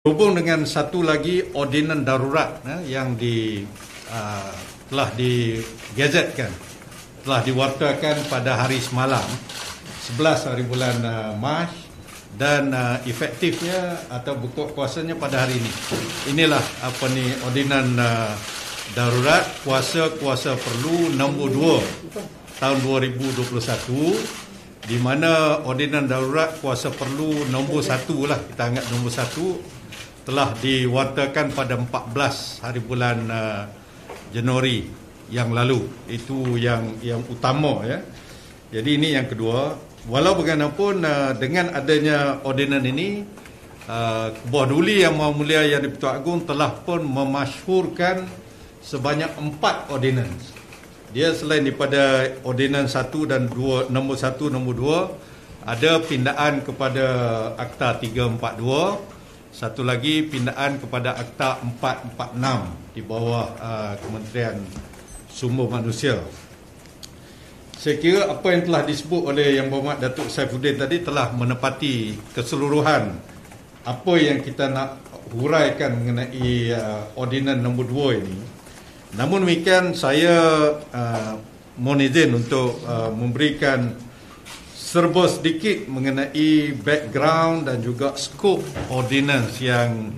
Hubung dengan satu lagi ordinan darurat yang telah digazetkan, telah diwartakan pada hari semalam 11 hari bulan Mac dan efektifnya atau buka kuasanya pada hari ini. Inilah ordinan darurat kuasa perlu nombor 2 tahun 2021, di mana ordinan darurat kuasa perlu nombor 1 lah, kita anggap nombor 1, telah diwartakan pada 14 hari bulan Januari yang lalu. Itu yang utama ya. Jadi ini yang kedua. Walau bagaimanapun dengan adanya ordinan ini, Kubah Duli Yang Maha Mulia Yang di-Pertuan Agong telah pun memasyhurkan sebanyak 4 ordinan. Dia selain daripada ordinan 1 dan 2, nombor 1, nombor 2, ada pindaan kepada Akta 342, satu lagi pindaan kepada Akta 446 di bawah Kementerian Sumber Manusia. Saya kira apa yang telah disebut oleh Yang Berhormat Datuk Saifuddin tadi telah menepati keseluruhan apa yang kita nak huraikan mengenai ordinan nombor 2 ini. Namun demikian, saya mohon izin untuk memberikan serba sedikit mengenai background dan juga skop ordinance yang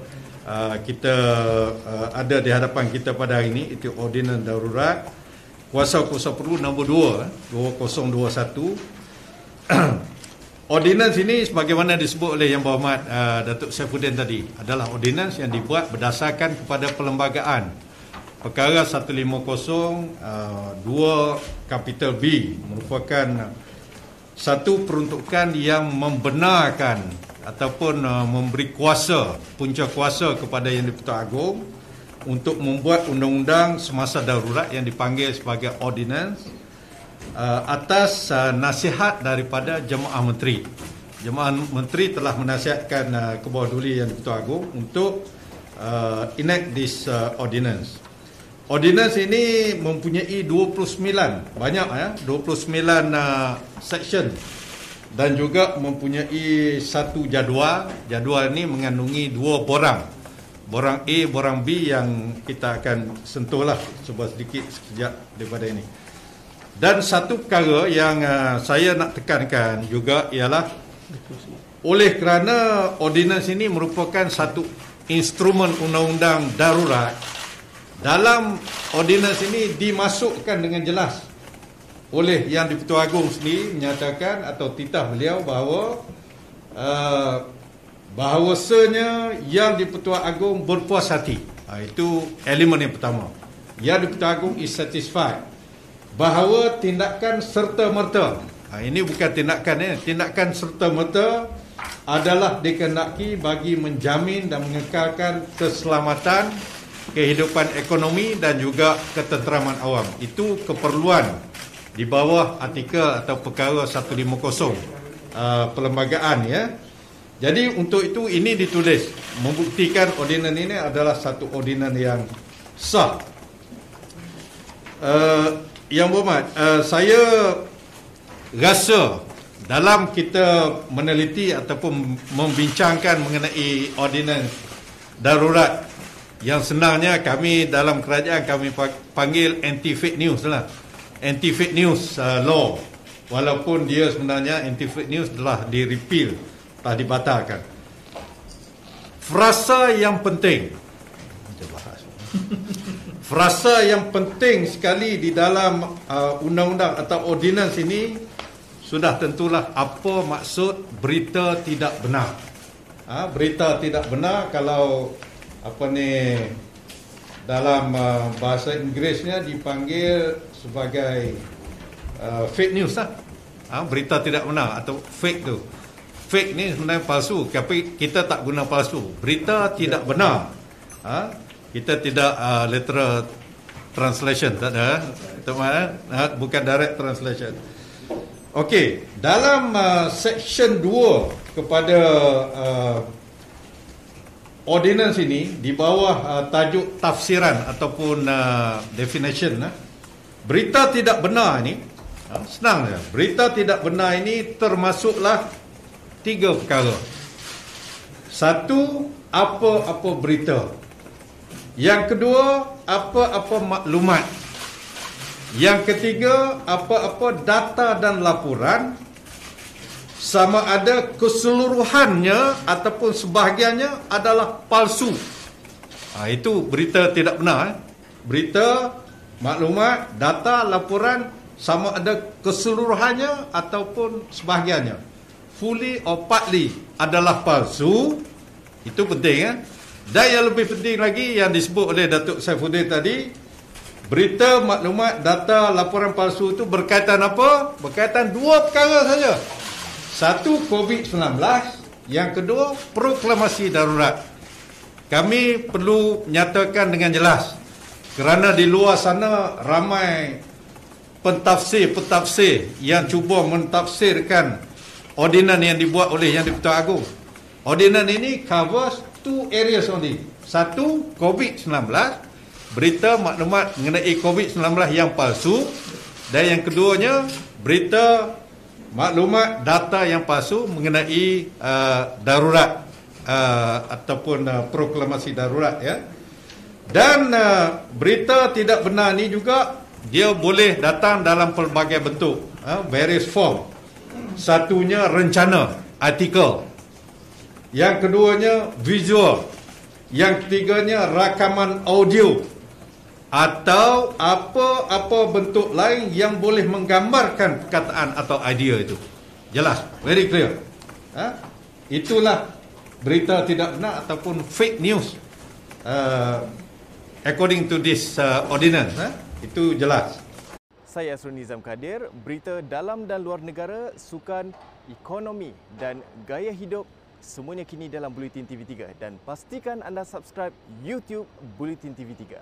kita ada di hadapan kita pada hari ini. Itu ordinan darurat kuasa perlu nombor 2 2021. Ordinans ini sebagaimana disebut oleh Yang Berhormat Datuk Saifuddin tadi adalah ordinans yang dibuat berdasarkan kepada perlembagaan perkara 150 2 kapital B, merupakan satu peruntukan yang membenarkan ataupun memberi kuasa, punca kuasa kepada Yang di-Pertuan Agong untuk membuat undang-undang semasa darurat yang dipanggil sebagai ordinance atas nasihat daripada Jemaah Menteri. Jemaah Menteri telah menasihatkan Kubah Duli Yang di-Pertuan Agong untuk enact this ordinance. Ordinance ini mempunyai 29, banyak ya, 29 section dan juga mempunyai satu jadual. Jadual ini mengandungi 2 borang. Borang A, borang B yang kita akan sentuhlah sedikit sekejap daripada ini. Dan satu perkara yang saya nak tekankan juga ialah oleh kerana ordinance ini merupakan satu instrumen undang-undang darurat, dalam ordinance ini dimasukkan dengan jelas oleh Yang di-Pertuan Agong sendiri, menyatakan atau titah beliau bahawa bahawasanya Yang di-Pertuan Agong berpuas hati. Itu elemen yang pertama. Yang di-Pertuan Agong is satisfied bahawa tindakan serta-merta, ini bukan tindakan serta-merta adalah dikehendaki bagi menjamin dan mengekalkan keselamatan, kehidupan ekonomi dan juga ketenteraman awam. Itu keperluan di bawah artikel atau perkara 150 perlembagaan ya. Jadi untuk itu ini ditulis membuktikan ordinan ini adalah satu ordinan yang sah. Yang Berhormat, saya rasa dalam kita meneliti ataupun membincangkan mengenai ordinans darurat, yang senangnya kami dalam kerajaan kami panggil anti-fake news lah. Anti-fake news law. Walaupun dia sebenarnya anti-fake news telah di-repeal, telah dibatalkan. Frasa yang penting, frasa yang penting sekali di dalam undang-undang atau ordinans ini sudah tentulah apa maksud berita tidak benar. Berita tidak benar kalau dalam bahasa Inggerisnya dipanggil sebagai fake news lah. Berita tidak benar atau fake tu. Fake ni sebenarnya palsu, tapi kita tak guna palsu. Berita tidak benar. Kita tidak literal translation, tak ada. Bukan direct translation. Okey, dalam section 2 kepada ordinance ini, di bawah tajuk tafsiran ataupun definition, berita tidak benar ini, senang saja. Berita tidak benar ini termasuklah 3 perkara. Satu, apa-apa berita. Yang kedua, apa-apa maklumat. Yang ketiga, apa-apa data dan laporan, sama ada keseluruhannya ataupun sebahagiannya adalah palsu. Itu berita tidak benar. Berita, maklumat, data, laporan, sama ada keseluruhannya ataupun sebahagiannya, fully or partly, adalah palsu. Itu penting. Dan yang lebih penting lagi yang disebut oleh Datuk Saifuddin tadi, berita, maklumat, data, laporan palsu itu berkaitan apa? Berkaitan dua perkara saja. Satu, COVID-19. Yang kedua, proklamasi darurat. Kami perlu menyatakan dengan jelas, kerana di luar sana ramai pentafsir-pentafsir yang cuba mentafsirkan ordinan yang dibuat oleh Yang di-Pertuan Agong. Ordinan ini covers two areas only. Satu, COVID-19, berita maklumat mengenai COVID-19 yang palsu, dan yang keduanya berita maklumat data yang palsu mengenai darurat ataupun proklamasi darurat, ya. Dan berita tidak benar ni juga dia boleh datang dalam pelbagai bentuk, various form. Satunya rencana, artikel. Yang keduanya visual. Yang ketiganya rakaman audio, atau apa-apa bentuk lain yang boleh menggambarkan perkataan atau idea itu. Jelas, very clear. Itulah berita tidak benar ataupun fake news according to this ordinance. Itu jelas. Saya Asrul Nizam Kadir, berita dalam dan luar negara, sukan, ekonomi dan gaya hidup, semuanya kini dalam Bulletin TV3, dan pastikan anda subscribe YouTube Bulletin TV3.